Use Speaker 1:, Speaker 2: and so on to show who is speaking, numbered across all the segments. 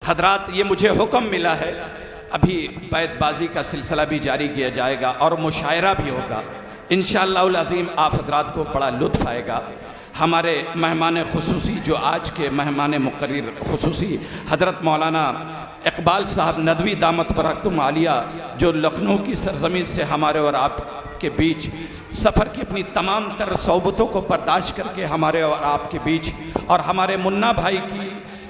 Speaker 1: हजरात, ये मुझे हुक्म मिला है, अभी बैतबाजी का सिलसिला भी जारी किया जाएगा और मुशायरा भी होगा। इंशाअल्लाहुल अज़ीम आप हजरात को बड़ा लुत्फ़ आएगा। हमारे मेहमान खुसूसी जो आज के मेहमान मुक़र्रर खुसूसी हज़रत मौलाना इकबाल साहब नदवी दामत बरकतुम आलिया, जो लखनऊ की सरज़मीन से हमारे और आपके बीच सफ़र की अपनी तमाम तर सोबतों को बर्दाश्त करके हमारे और आपके बीच, और हमारे मुन्ना भाई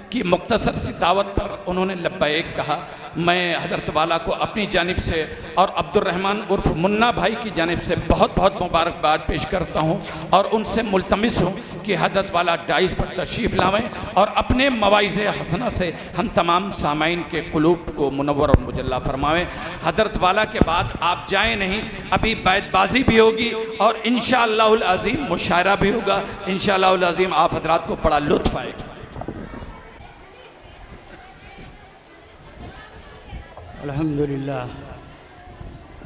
Speaker 1: की मुख्तसर सी दावत पर उन्होंने लब्बैक कहा। मैं हज़रत वाला को अपनी जानिब से और अब्दुर्रहमान उर्फ मुन्ना भाई की जानिब से बहुत बहुत मुबारकबाद पेश करता हूँ और उनसे मुल्तमिस हूँ कि हज़रत वाला डाइस पर तशरीफ़ लावें और अपने मवाइज़ हसना से हम तमाम सामाइन के कुलूब को मुनव्वर और मुजल्ला फरमावें। हज़रत वाला के बाद आप जाएँ नहीं, अभी बैतबाजी भी होगी और इंशाअल्लाहुल अज़ीम मुशायरा भी होगा। इंशाअल्लाहुल अज़ीम आप हज़रात को बड़ा लुत्फ़ आएगा।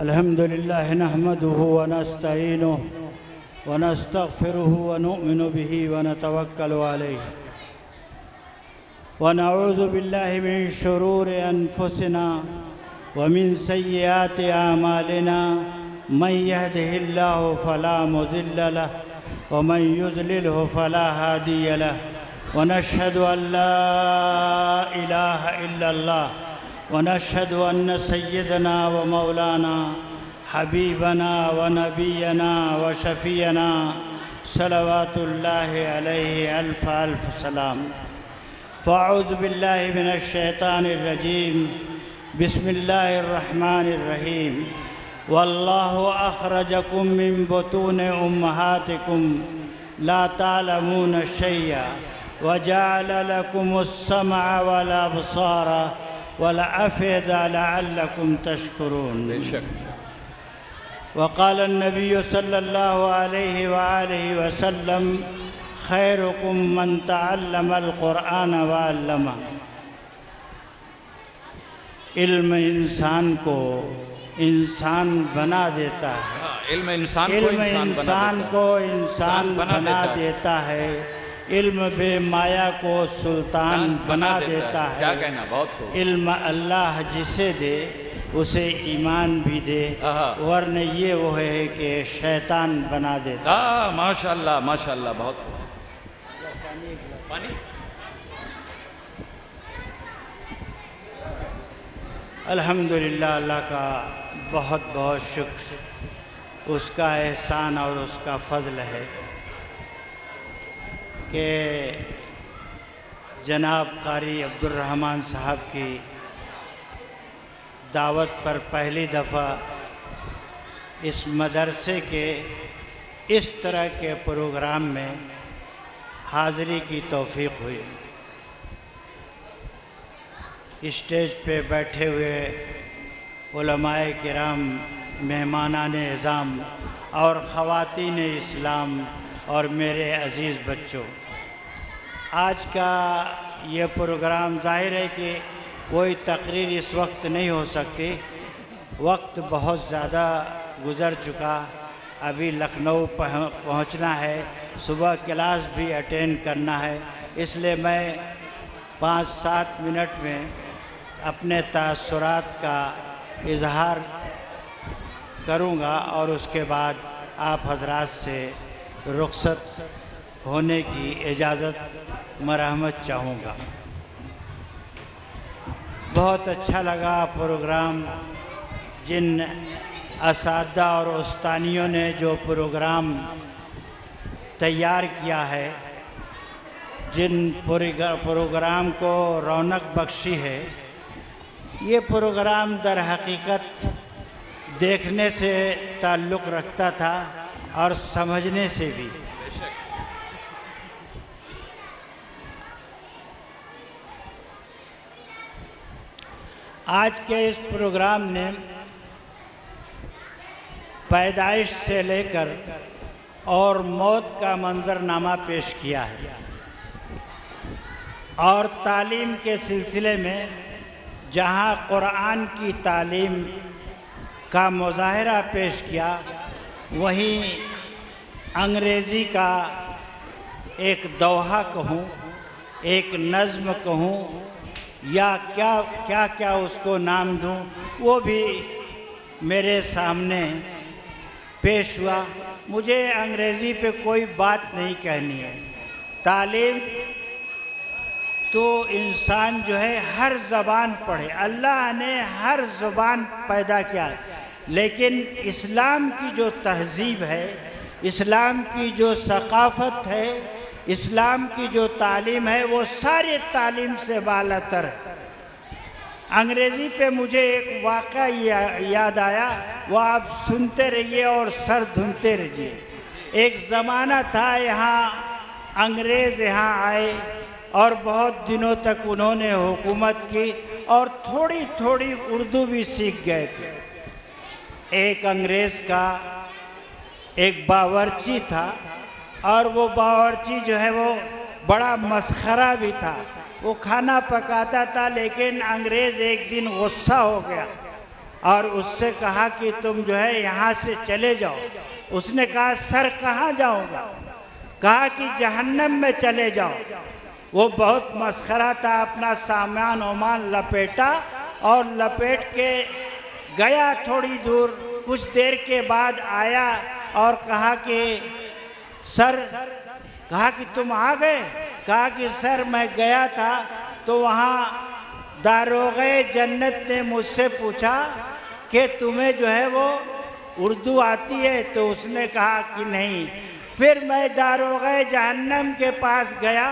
Speaker 2: अल्हम्दुलिल्लाह नहमदुहु व नस्तईनुहु व नस्तगफिरुहु व नुअमिनु बिही व नतवक्कलु अलैहि व नऊज़ु बिल्लाहि मिन शुरूरि अनफुसिना व मिन सय्यिआति अमालिना मन यहदिहिल्लाहु फला मुज़िल्ल लहु व मन युज़लिलहु फला हादिय लहु व नशहदु अन ला इलाहा इल्लल्लाह व नशहदु अन्न सय्यदना व मौलाना हबीबना व नबीना व शफ़ीना सलवातुल्लाहि अलैहि अल्फ़ अल्फ़ सलाम। फ़अऊज़ु बिल्लाहि मिनश शैतानिर रजीम। बिस्मिल्लाहिर रहमानिर रहीम। वल्लाहु अख़रजकुम मिन बुतूनि उम्महातिकुम ला तालमून शैअ व जअल लकुमुस समअ वल अबसार वल अफ़इदा लअल्लकुम तशकुरून। वक़ाल नबी सल्लल्लाहु अलैहि वआलिहि वसल्लम खैरुकुम मन तअल्लमल क़ुरआन व अल्लमा। इल्म इंसान को इंसान बना देता है।
Speaker 1: इल्म इंसान
Speaker 2: को इंसान बना देता है। इल्म बेमाया को सुल्तान बना देता है।
Speaker 1: क्या कहना, बहुत खूब।
Speaker 2: इल्म अल्लाह जिसे दे उसे ईमान भी दे, वरन ये वो है कि शैतान बना देता।
Speaker 1: माशाअल्लाह माशाअल्लाह, बहुत खूब। पानी
Speaker 2: अल्हम्दुलिल्लाह, अल्लाह का बहुत बहुत शुक्र, उसका एहसान और उसका फ़ज़ल है कि जनाब कारी अब्दुर्रहमान साहब की दावत पर पहली दफ़ा इस मदरसे के इस तरह के प्रोग्राम में हाज़िरी की तौफ़ीक़ हुई। स्टेज पे बैठे हुए उलमाए किराम, मेहमानान इज़ाम और ख़वातीन इस्लाम और मेरे अज़ीज़ बच्चों, आज का ये प्रोग्राम ज़ाहिर है कि कोई तकरीर इस वक्त नहीं हो सकती, वक्त बहुत ज़्यादा गुज़र चुका। अभी लखनऊ पहुंचना है, सुबह क्लास भी अटेंड करना है, इसलिए मैं 5-7 मिनट में अपने तासुरात का इजहार करूंगा और उसके बाद आप हजरात से रुखसत होने की इजाज़त मरहमत चाहूँगा। बहुत अच्छा लगा प्रोग्राम। जिन असातिज़ा और उस्तानियों ने जो प्रोग्राम तैयार किया है, जिन प्रोग्राम को रौनक बख्शी है, ये प्रोग्राम दर हकीकत देखने से ताल्लुक़ रखता था और समझने से भी। आज के इस प्रोग्राम ने पैदाइश से लेकर और मौत का मंजरनामा पेश किया है और तालीम के सिलसिले में जहां कुरान की तालीम का मुज़ाहिरा पेश किया, वहीं अंग्रेज़ी का एक दोहा कहूँ, एक नज़्म कहूँ, या क्या क्या क्या उसको नाम दूं, वो भी मेरे सामने पेश हुआ। मुझे अंग्रेज़ी पे कोई बात नहीं कहनी है। तालीम तो इंसान जो है हर ज़बान पढ़े, अल्लाह ने हर ज़ुबान पैदा किया है, लेकिन इस्लाम की जो तहज़ीब है, इस्लाम की जो सक़ाफ़त है, इस्लाम की जो तालीम है, वो सारी तालीम से बालातर है। अंग्रेज़ी पे मुझे एक वाक़या याद आया, वो आप सुनते रहिए और सर धुनते रहिए। एक ज़माना था, यहाँ अंग्रेज़ यहाँ आए और बहुत दिनों तक उन्होंने हुकूमत की और थोड़ी थोड़ी उर्दू भी सीख गए थे। एक अंग्रेज़ का एक बावर्ची था और वो बावर्ची जो है वो बड़ा मस्खरा भी था। वो खाना पकाता था, लेकिन अंग्रेज़ एक दिन गुस्सा हो गया और उससे कहा कि तुम जो है यहाँ से चले जाओ। उसने कहा सर कहाँ जाऊँगा? कहा कि जहन्नम में चले जाओ। वो बहुत मस्खरा था, अपना सामान वामान लपेटा और लपेट के गया थोड़ी दूर। कुछ देर के बाद आया और कहा कि सर, कहा कि तुम आ गए? कहा कि सर मैं गया था तो वहाँ दारोगे जन्नत ने मुझसे पूछा कि तुम्हें जो है वो उर्दू आती है? तो उसने कहा कि नहीं। फिर मैं दारोगे जहन्नम के पास गया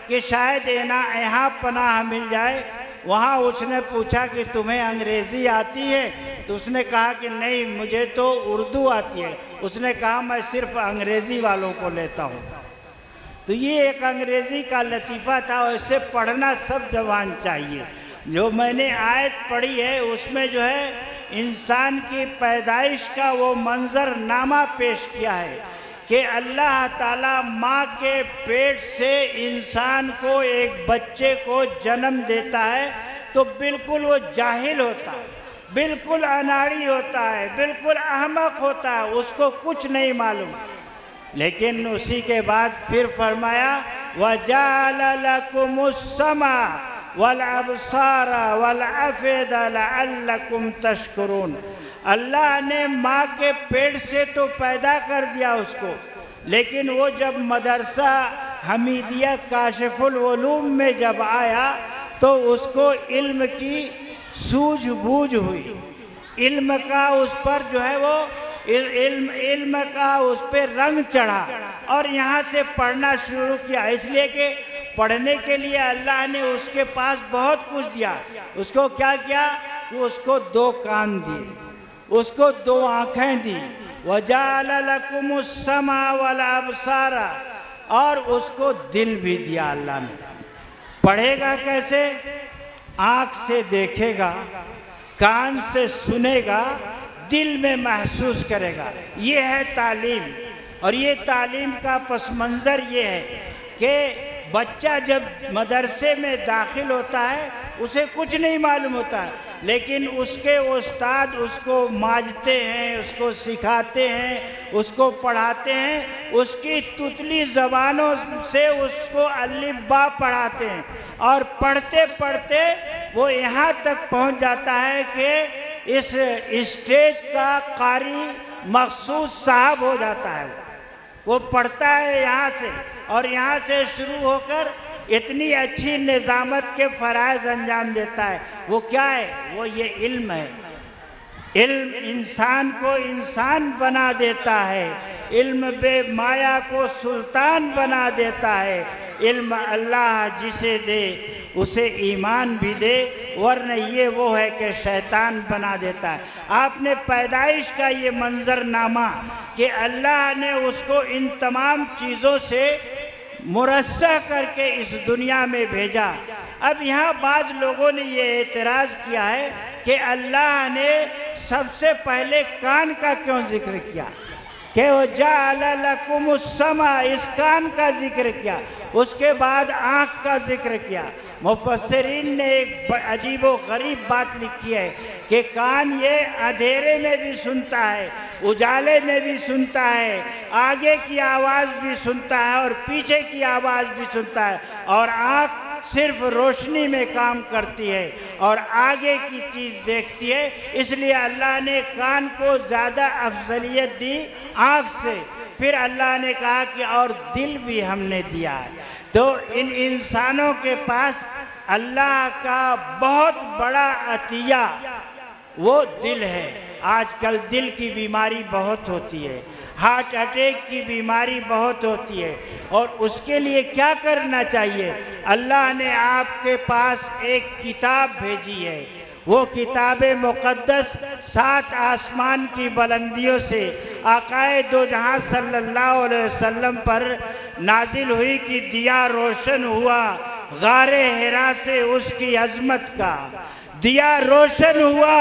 Speaker 2: कि शायद यहाँ पनाह मिल जाए। वहाँ उसने पूछा कि तुम्हें अंग्रेज़ी आती है? तो उसने कहा कि नहीं, मुझे तो उर्दू आती है। उसने कहा मैं सिर्फ अंग्रेज़ी वालों को लेता हूँ। तो ये एक अंग्रेज़ी का लतीफ़ा था, और इससे पढ़ना सब जवान चाहिए। जो मैंने आयत पढ़ी है उसमें जो है इंसान की पैदाइश का वो मंजरनामा पेश किया है कि अल्लाह ताला माँ के पेट से इंसान को, एक बच्चे को जन्म देता है तो बिल्कुल वो जाहिल होता है, बिल्कुल अनाड़ी होता है, बिल्कुल अहमक होता है, उसको कुछ नहीं मालूम। लेकिन उसी के बाद फिर फरमाया वजाल लकुमुस्समा वल अबसारा वल अफ़िदा लअल्लकुम तशकुरून। अल्लाह ने माँ के पेट से तो पैदा कर दिया उसको, लेकिन वो जब मदरसा हमीदिया काशिफुल उलूम में जब आया तो उसको इल्म की सूझबूझ हुई, इल्म का उस पर जो है वो इल्म का उस पर रंग चढ़ा और यहाँ से पढ़ना शुरू किया। इसलिए कि पढ़ने के लिए अल्लाह ने उसके पास बहुत कुछ दिया। उसको क्या किया कि उसको 2 कान दिए, उसको 2 आँखें दी, वजाल लकुमुस्समा वल अबसारा, और उसको दिल भी दिया अल्लाह ने। पढ़ेगा कैसे? आँख से देखेगा, कान से सुनेगा, दिल में महसूस करेगा। ये है तालीम। और ये तालीम का पस मंज़र ये है कि बच्चा जब मदरसे में दाखिल होता है उसे कुछ नहीं मालूम होता है, लेकिन उसके उस्ताद उसको मांजते हैं, उसको सिखाते हैं, उसको पढ़ाते हैं, उसकी तुतली ज़बानों से उसको अलिफ बा पढ़ाते हैं, और पढ़ते पढ़ते वो यहाँ तक पहुँच जाता है कि इस स्टेज का कारी मखसूस साहब हो जाता है। वो पढ़ता है यहाँ से, और यहाँ से शुरू होकर इतनी अच्छी निज़ामत के फ़राइज़ अंजाम देता है। वो क्या है? वो ये इल्म है। इल्म इंसान को इंसान बना देता है, इल्म बेमाया को सुल्तान बना देता है। इल्म अल्लाह जिसे दे उसे ईमान भी दे, वरना ये वो है कि शैतान बना देता है। आपने पैदाइश का ये मंजरनामा कि अल्लाह ने उसको इन तमाम चीज़ों से मुरस्सा करके इस दुनिया में भेजा। अब यहाँ बाज़ लोगों ने ये एतराज़ किया है कि अल्लाह ने सबसे पहले कान का क्यों जिक्र किया, कि वो जाअल लकुमुस्समा, इस कान का जिक्र किया, उसके बाद आँख का जिक्र किया। मुफस्सिरीन ने एक अजीब व गरीब बात लिखी है कि कान ये अंधेरे में भी सुनता है, उजाले में भी सुनता है, आगे की आवाज़ भी सुनता है और पीछे की आवाज़ भी सुनता है, और आँख सिर्फ रोशनी में काम करती है और आगे की चीज़ देखती है, इसलिए अल्लाह ने कान को ज़्यादा अफजलियत दी आँख से। फिर अल्लाह ने कहा कि और दिल भी हमने दिया है। तो इन इंसानों के पास अल्लाह का बहुत बड़ा अतिया वो दिल है। आजकल दिल की बीमारी बहुत होती है, हार्ट अटैक की बीमारी बहुत होती है, और उसके लिए क्या करना चाहिए? अल्लाह ने आपके पास एक किताब भेजी है। वो किताब मुक़द्दस 7 आसमान की बुलंदियों से आक़ाए दो जहां सल्लल्लाहु अलैहि वसल्लम पर नाजिल हुई कि दिया रोशन हुआ गारे हिरा से उसकी अज़मत का, दिया रोशन हुआ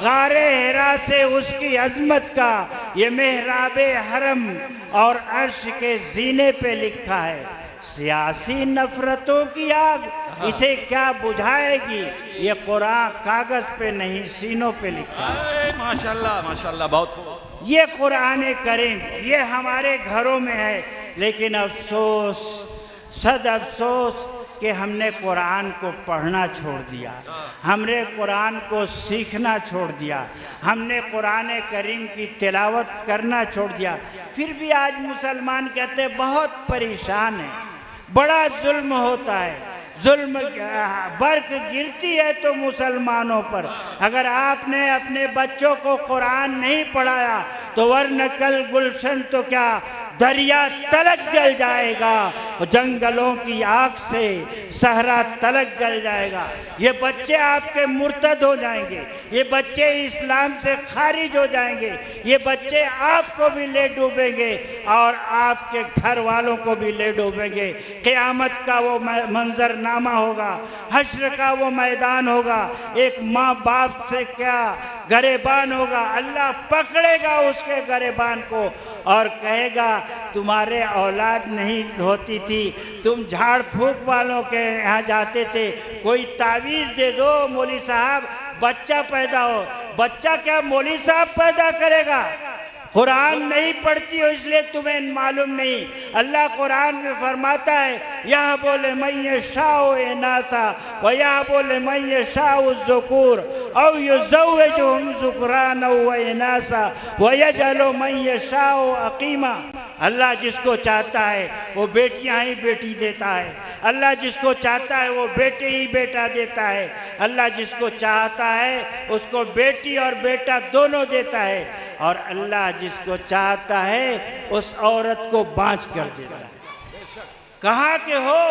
Speaker 2: गारे हिरा से उसकी अज़मत का। ये मेहराबे हरम और अर्श के जीने पे लिखा है। सियासी नफरतों की आग इसे क्या बुझाएगी? ये कुरान कागज पे नहीं सीनों पे लिखा है।
Speaker 1: माशाल्लाह माशाल्लाह, बहुत खूब।
Speaker 2: ये कुरान करीम ये हमारे घरों में है, लेकिन अफसोस, सद अफसोस कि हमने कुरान को पढ़ना छोड़ दिया, हमने कुरान को सीखना छोड़ दिया, हमने कुरान करीम की तिलावत करना छोड़ दिया। फिर भी आज मुसलमान कहते बहुत परेशान हैं, बड़ा जुल्म होता है, जुल्म बर्क गिरती है तो मुसलमानों पर। अगर आपने अपने बच्चों को कुरान नहीं पढ़ाया तो वरन कल गुलशन तो क्या दरिया तलक जल जाएगा, जंगलों की आग से सहरा तलक जल जाएगा। ये बच्चे आपके मुर्तद हो जाएंगे, ये बच्चे इस्लाम से खारिज हो जाएंगे, ये बच्चे आपको भी ले डूबेंगे और आपके घर वालों को भी ले डूबेंगे। क़यामत का वो मंजरनामा होगा, हश्र का वो मैदान होगा। एक माँ बाप से क्या गरेबान होगा, अल्लाह पकड़ेगा उसके गरेबान को और कहेगा तुम्हारे औलाद नहीं होती थी, तुम झाड़ फूक वालों के यहाँ जाते थे, कोई तावीज़ दे दो मौली साहब बच्चा पैदा हो। बच्चा क्या मौली साहब पैदा करेगा? कुरान नहीं पढ़ती हो इसलिए तुम्हें मालूम नहीं। अल्लाह कुरान में फरमाता है यह बोले मैं शाओ नासा व यह बोले मैं शाओ ज़ुकूर और युज़व्विजुहुम ज़ुकरान व इनासा व यजअलु मैं शाओ अकीमा। अल्लाह जिसको चाहता है वो बेटियां ही बेटी देता है, अल्लाह जिसको चाहता है वो बेटे ही बेटा देता है, अल्लाह जिसको चाहता है उसको बेटी और बेटा दोनों देता है, और अल्लाह जिसको चाहता है उस औरत को बाँझ कर देता है। कहाँ के हो,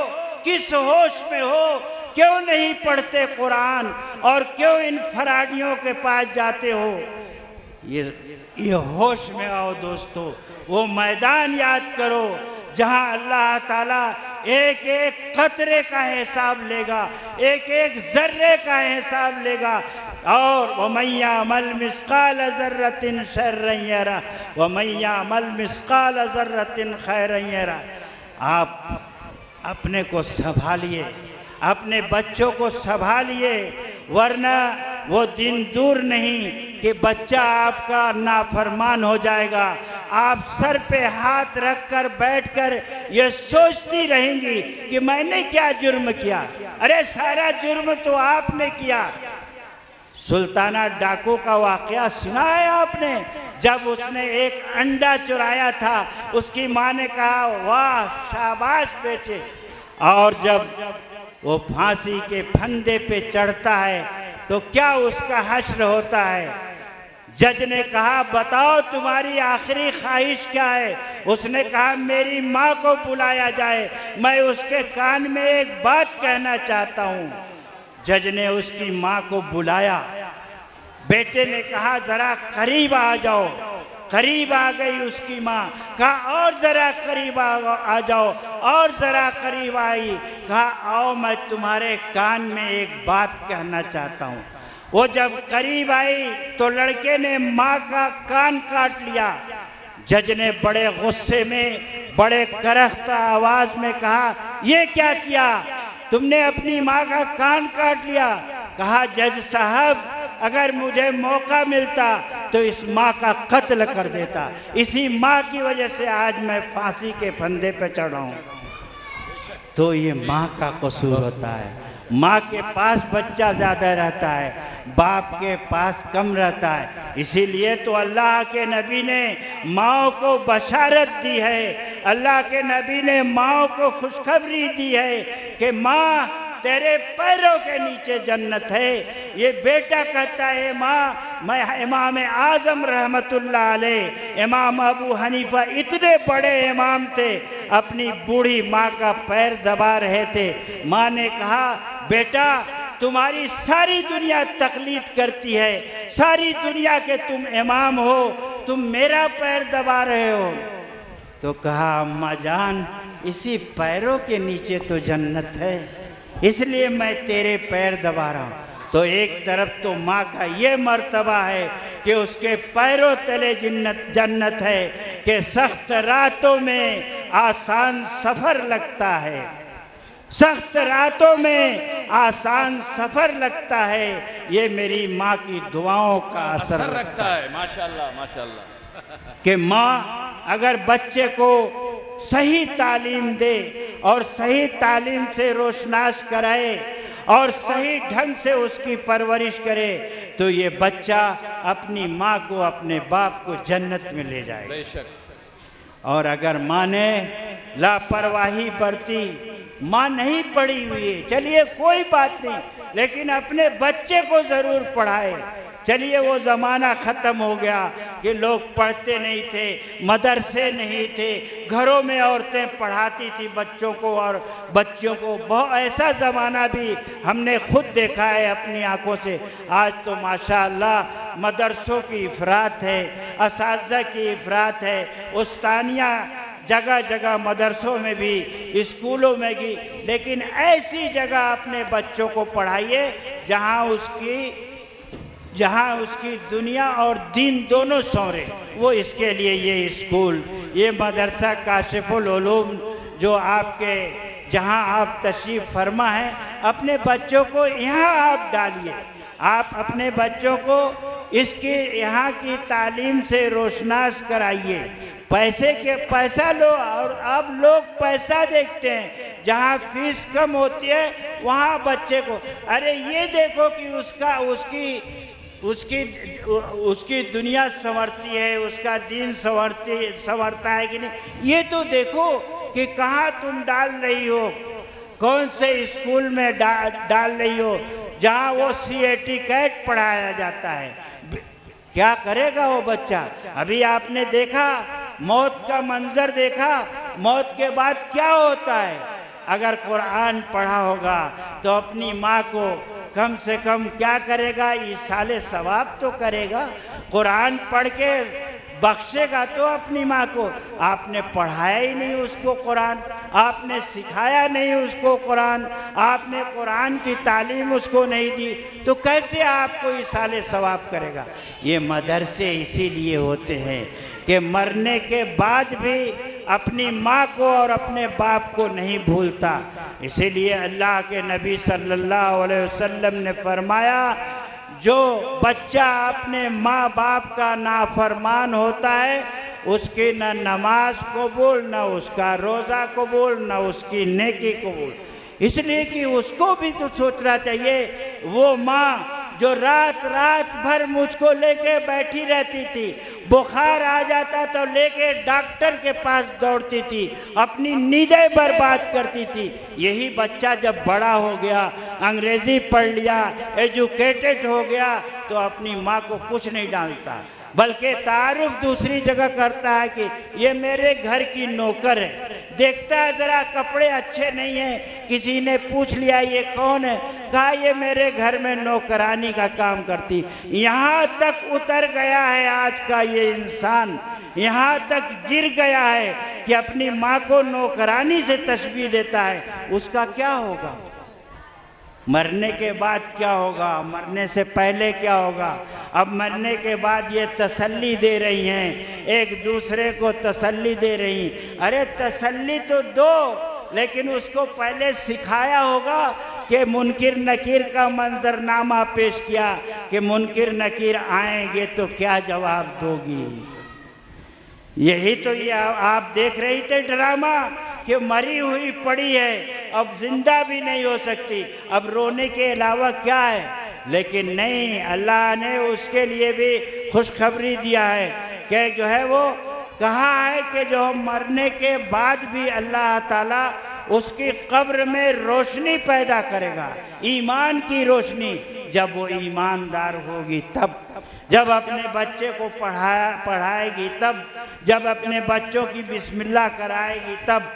Speaker 2: किस होश में हो, क्यों नहीं पढ़ते कुरान और क्यों इन फराडियों के पास जाते हो? ये होश में आओ दोस्तों, वो मैदान याद करो जहां अल्लाह ताला एक एक कतरे का हिसाब लेगा, एक एक जर्रे का हिसाब लेगा। और वमैया मल मिस्काल ज़र्रतिन शर्रन यरा वमैया मल मिस्काल ज़र्रतिन खैरन यरा। आप अपने को संभालिए, अपने बच्चों को संभालिए, वरना वो दिन दूर नहीं कि बच्चा आपका नाफरमान हो जाएगा। आप सर पे हाथ रखकर बैठकर ये सोचती रहेंगी कि मैंने क्या जुर्म किया। अरे सारा जुर्म तो आपने किया। सुल्ताना डाकू का वाकया सुना है आपने? जब उसने एक अंडा चुराया था उसकी माँ ने कहा वाह शाबाश बेटे, और जब वो फांसी के फंदे पे चढ़ता है तो क्या उसका हश्र होता है। जज ने कहा बताओ तुम्हारी आखिरी ख्वाहिश क्या है? उसने कहा मेरी माँ को बुलाया जाए, मैं उसके कान में एक बात कहना चाहता हूँ। जज ने उसकी माँ को बुलाया, बेटे ने कहा जरा करीब आ जाओ। करीब आ गई उसकी माँ, कहा और ज़रा करीब आ जाओ, और ज़रा करीब आई, कहा आओ मैं तुम्हारे कान में एक बात कहना चाहता हूँ। वो जब करीब आई तो लड़के ने माँ का कान काट लिया। जज ने बड़े गुस्से में बड़े करख्ता आवाज़ में कहा ये क्या किया, तुमने अपनी माँ का कान काट लिया। कहा जज साहब अगर मुझे मौका मिलता तो इस माँ का कत्ल कर देता, इसी माँ की वजह से आज मैं फांसी के फंदे पे चढ़ा हूँ। तो ये माँ का कसूर होता है। माँ के पास बच्चा ज़्यादा रहता है, बाप के पास कम रहता है। इसीलिए तो अल्लाह के नबी ने माँ को बशारत दी है, अल्लाह के नबी ने माँ को खुशखबरी दी है कि माँ तेरे पैरों के नीचे जन्नत है। ये बेटा कहता है माँ, मैं इमाम आज़म रहमतुल्लाह अलैह, इमाम अबू हनीफा इतने बड़े इमाम थे, अपनी बूढ़ी माँ का पैर दबा रहे थे। माँ ने कहा बेटा तुम्हारी सारी दुनिया तकलीद करती है, सारी दुनिया के तुम इमाम हो, तुम मेरा पैर दबा रहे हो। तो कहा अम्मा जान इसी पैरों के नीचे तो जन्नत है, इसलिए मैं तेरे पैर दबा रहा हूँ। तो एक तरफ तो माँ का ये मर्तबा है कि उसके पैरों तले जन्नत है कि सख्त रातों में आसान सफ़र लगता है, सख्त रातों में आसान सफ़र लगता है। ये मेरी माँ की दुआओं का असर
Speaker 1: रखता है। माशाल्लाह माशाल्लाह।
Speaker 2: कि माँ अगर बच्चे को सही तालीम दे और सही तालीम से रोशनास कराए और सही ढंग से उसकी परवरिश करे तो ये बच्चा अपनी माँ को, अपने बाप को जन्नत में ले जाएगा।
Speaker 1: बेशक।
Speaker 2: और अगर माँ ने लापरवाही बरती, माँ नहीं पढ़ी हुई है, चलिए कोई बात नहीं, लेकिन अपने बच्चे को ज़रूर पढ़ाए। चलिए वो ज़माना ख़त्म हो गया कि लोग पढ़ते नहीं थे, मदरसे नहीं थे, घरों में औरतें पढ़ाती थी बच्चों को और बच्चियों को। बहुत ऐसा ज़माना भी हमने खुद देखा है अपनी आंखों से। आज तो माशाअल्लाह मदरसों की इफ़रात है, असातिज़ा की इफ़रात है, उस्तानियाँ जगह जगह मदरसों में भी, स्कूलों में भी। लेकिन ऐसी जगह अपने बच्चों को पढ़ाइए जहाँ उसकी दुनिया और दीन दोनों संवरे। वो इसके लिए ये स्कूल, ये मदरसा काशिफुल उलूम जो आपके जहाँ आप तशरीफ़ फरमा है, अपने बच्चों को यहाँ आप डालिए। आप अपने बच्चों को इसके यहाँ की तालीम से रोशनास कराइए। पैसा लो, और अब लोग पैसा देखते हैं, जहाँ फीस कम होती है वहाँ बच्चे को, अरे ये देखो कि उसकी दुनिया संवरती है, उसका दीन संवरता है कि नहीं, ये तो देखो कि कहाँ तुम डाल रही हो, कौन से स्कूल में डाल रही हो जहाँ वो CAT कैट पढ़ाया जाता है। क्या करेगा वो बच्चा? अभी आपने देखा मौत का मंजर देखा, मौत के बाद क्या होता है। अगर कुरान पढ़ा होगा तो अपनी माँ को कम से कम क्या करेगा, ईसाले सवाब तो करेगा। कुरान पढ़ के बख्शेगा तो अपनी माँ को। आपने पढ़ाया ही नहीं उसको कुरान, आपने सिखाया नहीं उसको कुरान, आपने कुरान की तालीम उसको नहीं दी, तो कैसे आपको ईसाले सवाब करेगा। ये मदरसे इसीलिए होते हैं कि मरने के बाद भी अपनी माँ को और अपने बाप को नहीं भूलता। इसीलिए अल्लाह के नबी सल्लल्लाहु अलैहि वसल्लम ने फरमाया, जो बच्चा अपने माँ बाप का नाफरमान होता है उसकी न नमाज कबूल, न उसका रोज़ा कबूल, न उसकी नेकी कबूल। इसलिए कि उसको भी तो सोचना चाहिए। वो माँ जो रात भर मुझको लेके बैठी रहती थी, बुखार आ जाता तो लेके डॉक्टर के पास दौड़ती थी, अपनी नींदें बर्बाद करती थी। यही बच्चा जब बड़ा हो गया, अंग्रेज़ी पढ़ लिया, एजुकेटेड हो गया, तो अपनी माँ को कुछ नहीं डालता, बल्कि तारुफ दूसरी जगह करता है कि ये मेरे घर की नौकर है। देखता है ज़रा कपड़े अच्छे नहीं हैं, किसी ने पूछ लिया ये कौन है, कहा ये मेरे घर में नौकरानी का काम करती। यहाँ तक उतर गया है आज का ये इंसान, यहाँ तक गिर गया है कि अपनी माँ को नौकरानी से तशबीह देता है। उसका क्या होगा? मरने के बाद क्या होगा? मरने से पहले क्या होगा? अब मरने के बाद ये तसल्ली दे रही हैं, एक दूसरे को तसल्ली दे रही। अरे तसल्ली तो दो, लेकिन उसको पहले सिखाया होगा कि मुनकिर नकीर का मंजरनामा पेश किया कि मुनकिर नकीर आएंगे तो क्या जवाब दोगी। यही तो ये आप देख रही थे ड्रामा कि मरी हुई पड़ी है, अब जिंदा भी नहीं हो सकती, अब रोने के अलावा क्या है। लेकिन नहीं, अल्लाह ने उसके लिए भी खुशखबरी दिया है कि जो है वो कहा है कि जो मरने के बाद भी अल्लाह ताला उसकी कब्र में रोशनी पैदा करेगा, ईमान की रोशनी। जब वो ईमानदार होगी तब, जब अपने बच्चे को पढ़ाएगी तब, जब अपने बच्चों की बिस्मिल्लाह कराएगी तब।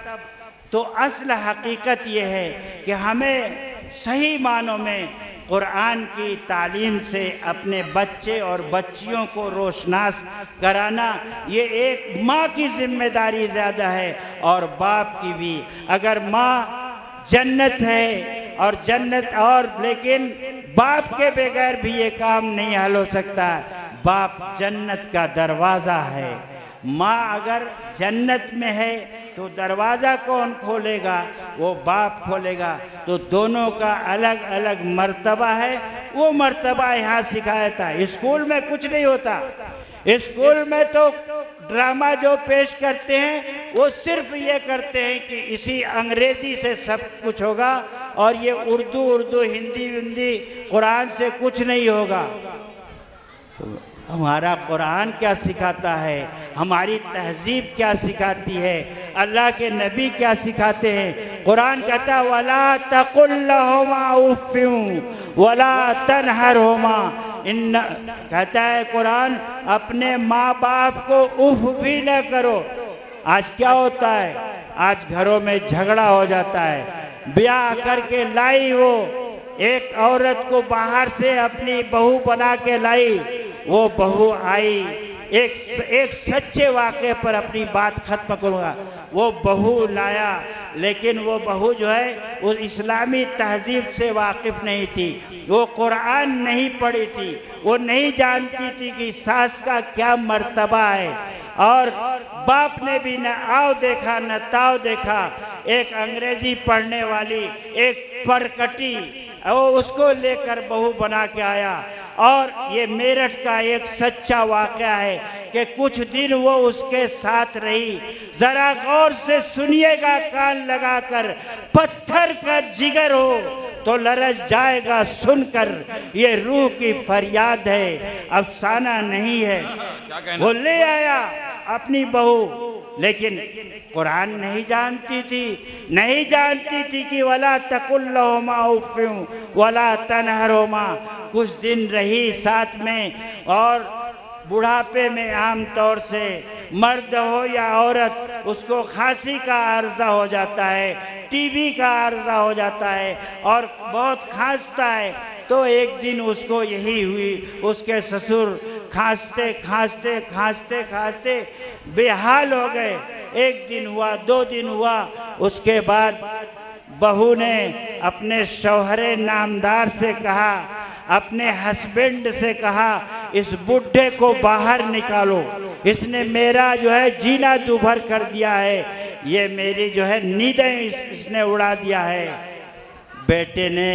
Speaker 2: तो असल हकीकत ये है कि हमें सही मानों में कुरान की तालीम से अपने बच्चे और बच्चियों को रोशनास कराना, ये एक माँ की जिम्मेदारी ज़्यादा है और बाप की भी। अगर माँ जन्नत है और जन्नत और लेकिन बाप के बगैर भी ये काम नहीं हल हो सकता। बाप जन्नत का दरवाज़ा है, माँ अगर जन्नत में है तो दरवाज़ा कौन खोलेगा? वो बाप खोलेगा। तो दोनों का अलग अलग मर्तबा है, वो मर्तबा यहाँ सिखाया था। स्कूल में कुछ नहीं होता, स्कूल में तो ड्रामा जो पेश करते हैं वो सिर्फ ये करते हैं कि इसी अंग्रेजी से सब कुछ होगा और ये उर्दू हिंदी कुरान से कुछ नहीं होगा। तो हमारा कुरान क्या सिखाता है, हमारी तहजीब क्या सिखाती है, अल्लाह के नबी क्या सिखाते हैं। कुरान कहता है वला तकुल लहुमा उफ़्फ़िन वला तनहरहुमा, इन कहता है कुरान अपने माँ बाप को उफ भी न करो। आज क्या होता है, आज घरों में झगड़ा हो जाता है। ब्याह करके लाई वो एक औरत को बाहर से अपनी बहू बना के लाई, वो बहू आई, एक सच्चे वाक़े पर अपनी बात खत्म करूँगा। वो बहू लाया, लेकिन वो बहू जो है वो इस्लामी तहजीब से वाकिफ़ नहीं थी, वो कुरान नहीं पढ़ी थी, वो नहीं जानती थी कि सास का क्या मर्तबा है। और बाप ने भी न आओ देखा न ताव देखा। एक अंग्रेजी पढ़ने वाली एक परकटी वो उसको लेकर बहू बना के आया। और ये मेरठ का एक सच्चा वाक़या है कि कुछ दिन वो उसके साथ रही। ज़रा गौर से सुनिएगा, कान लगाकर, पत्थर का जिगर हो तो लरज जाएगा सुनकर। ये रूह की फरियाद है, अफसाना नहीं है। वो ले आया अपनी बहू, लेकिन कुरान नहीं जानती थी, नहीं जानती थी कि वला तकुल लहुमा उफ़्फ़िन वला तनहरहुमा। कुछ दिन रही साथ में, और बुढ़ापे में आम तौर से मर्द हो या औरत उसको खांसी का अर्जा हो जाता है, टीबी का अर्जा हो जाता है और बहुत खांसता है। तो एक दिन उसको यही हुई, उसके ससुर खांसते खांसते खांसते खांसते बेहाल हो गए। एक दिन हुआ, 2 दिन हुआ, उसके बाद बहू ने अपने शौहरे नामदार से कहा, अपने हस्बैंड से कहा, इस बुढ़े को बाहर निकालो, इसने मेरा जो है जीना दुभर कर दिया है, ये मेरी जो है नींदें इसने उड़ा दिया है। बेटे ने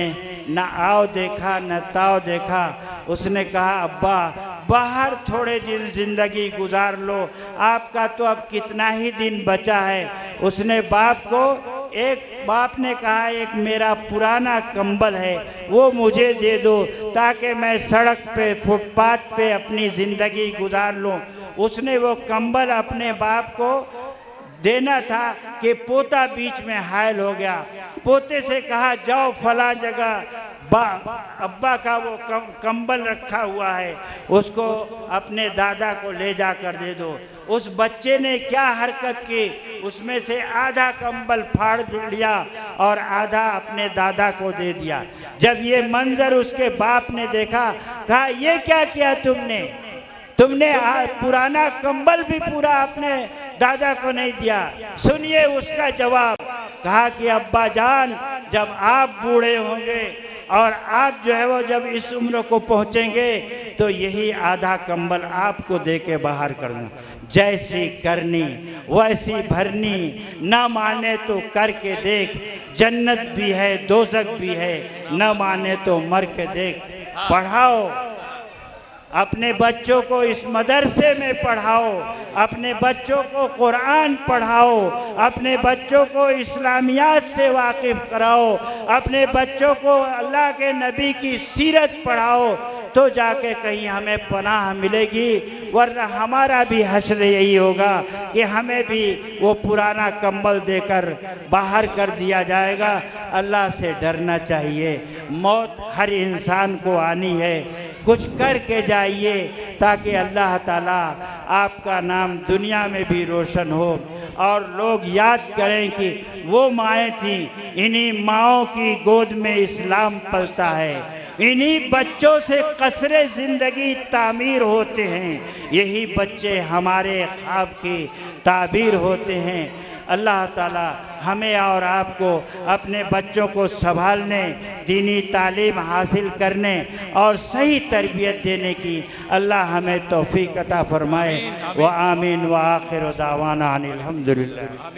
Speaker 2: न आओ देखा न ताओ देखा। उसने कहा अब्बा बाहर थोड़े दिन ज़िंदगी गुजार लो, आपका तो अब कितना ही दिन बचा है। उसने बाप ने कहा एक मेरा पुराना कंबल है वो मुझे दे दो ताकि मैं सड़क पे फुटपाथ पे अपनी ज़िंदगी गुजार लूँ। उसने वो कंबल अपने बाप को देना था कि पोता बीच में हायल हो गया। पोते से कहा जाओ फला जगह अब्बा का वो कंबल रखा हुआ है, उसको अपने दादा को ले जा कर दे दो। उस बच्चे ने क्या हरकत की, उसमें से आधा कंबल फाड़ लिया और आधा अपने दादा को दे दिया। जब ये मंजर उसके बाप ने देखा, कहा ये क्या किया तुमने पुराना कंबल भी पूरा अपने दादा को नहीं दिया। सुनिए उसका जवाब, कहा कि अब्बा जान जब आप बूढ़े होंगे और आप जो है वो जब इस उम्र को पहुंचेंगे तो यही आधा कंबल आपको दे के बाहर करना। जैसी करनी वैसी भरनी, न माने तो करके देख, जन्नत भी है दोज़ख भी है, न माने तो मर के देख। पढ़ाओ अपने बच्चों को इस मदरसे में पढ़ाओ, अपने बच्चों को कुरान पढ़ाओ, अपने बच्चों को इस्लामियात से वाकिफ़ कराओ, अपने बच्चों को अल्लाह के नबी की सीरत पढ़ाओ, तो जाके कहीं हमें पनाह मिलेगी। वरना हमारा भी हश्र यही होगा कि हमें भी वो पुराना कंबल देकर बाहर कर दिया जाएगा। अल्लाह से डरना चाहिए। मौत हर इंसान को आनी है, कुछ करके जाइए ताकि अल्लाह ताला आपका नाम दुनिया में भी रोशन हो और लोग याद करें कि वो माएँ थीं, इन्हीं माँओं की गोद में इस्लाम पलता है, इन्हीं बच्चों से कसरे ज़िंदगी तामीर होते हैं, यही बच्चे हमारे ख्वाब की ताबीर होते हैं। अल्लाह ताला हमें और आपको अपने बच्चों को संभालने, दीनी तालीम हासिल करने और सही तरबियत देने की अल्लाह हमें तौफीक अता फरमाए। व आमीन व आखिर दावाना अनिल हम्दुलिल्लाह।